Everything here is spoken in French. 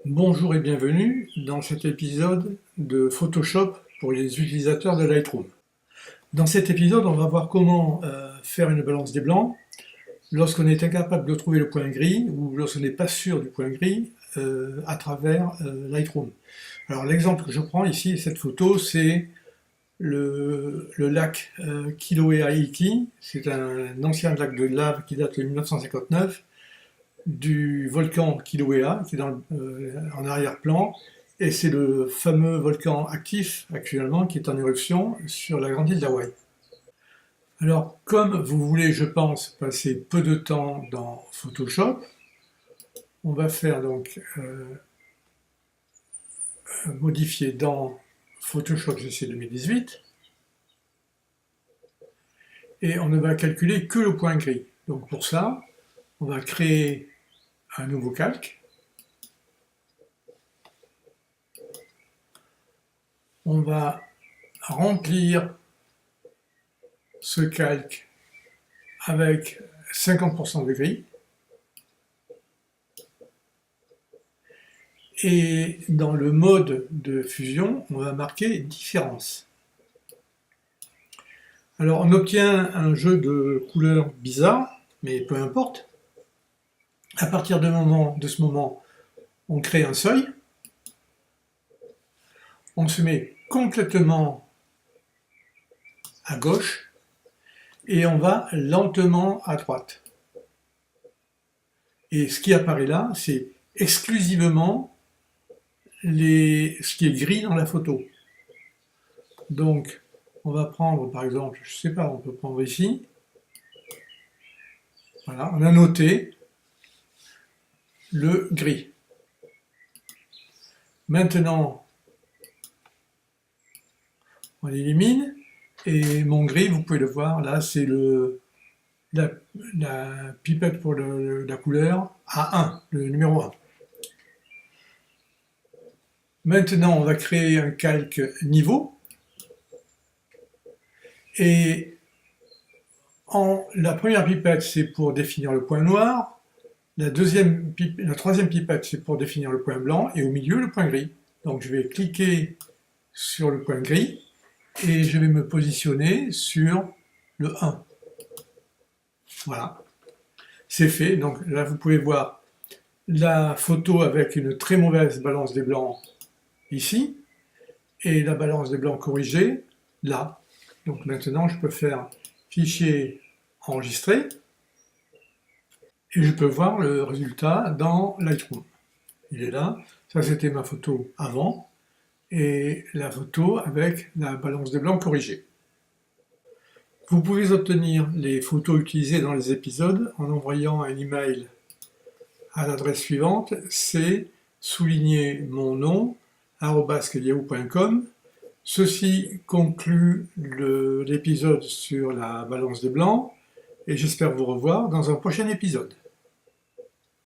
Bonjour et bienvenue dans cet épisode de Photoshop pour les utilisateurs de Lightroom. Dans cet épisode, on va voir comment faire une balance des blancs lorsqu'on est incapable de trouver le point gris ou lorsqu'on n'est pas sûr du point gris à travers Lightroom. Alors l'exemple que je prends ici, cette photo, c'est le lac Kilauea Iki. C'est un ancien lac de lave qui date de 1959. Du volcan Kilauea, qui est en arrière-plan, et c'est le fameux volcan actif actuellement qui est en éruption sur la grande île d'Hawaï. Alors, comme vous voulez, je pense, passer peu de temps dans Photoshop, on va faire donc modifier dans Photoshop GC 2018, et on ne va calculer que le point gris. Donc pour ça, on va créer un nouveau calque. On va remplir ce calque avec 50% de gris. Et dans le mode de fusion, on va marquer différence. Alors on obtient un jeu de couleurs bizarre, mais peu importe. À partir de ce moment, on crée un seuil. On se met complètement à gauche et on va lentement à droite. Et ce qui apparaît là, c'est exclusivement ce qui est gris dans la photo. Donc, on va prendre par exemple, je ne sais pas, on peut prendre ici. Voilà, on a noté le gris. Maintenant, on élimine, et mon gris, vous pouvez le voir, là c'est la pipette pour la couleur A1, le numéro 1. Maintenant, on va créer un calque niveau, et la première pipette, c'est pour définir le point noir, la troisième pipette, c'est pour définir le point blanc, et au milieu, le point gris. Donc je vais cliquer sur le point gris, et je vais me positionner sur le 1. Voilà, c'est fait. Donc là, vous pouvez voir la photo avec une très mauvaise balance des blancs ici, et la balance des blancs corrigée là. Donc maintenant, je peux faire fichier enregistré, et je peux voir le résultat dans Lightroom. Il est là. Ça, c'était ma photo avant, et la photo avec la balance des blancs corrigée. Vous pouvez obtenir les photos utilisées dans les épisodes en envoyant un email à l'adresse suivante, c'est souligner mon nom @yahoo.com. Ceci conclut l'épisode sur la balance des blancs, et j'espère vous revoir dans un prochain épisode.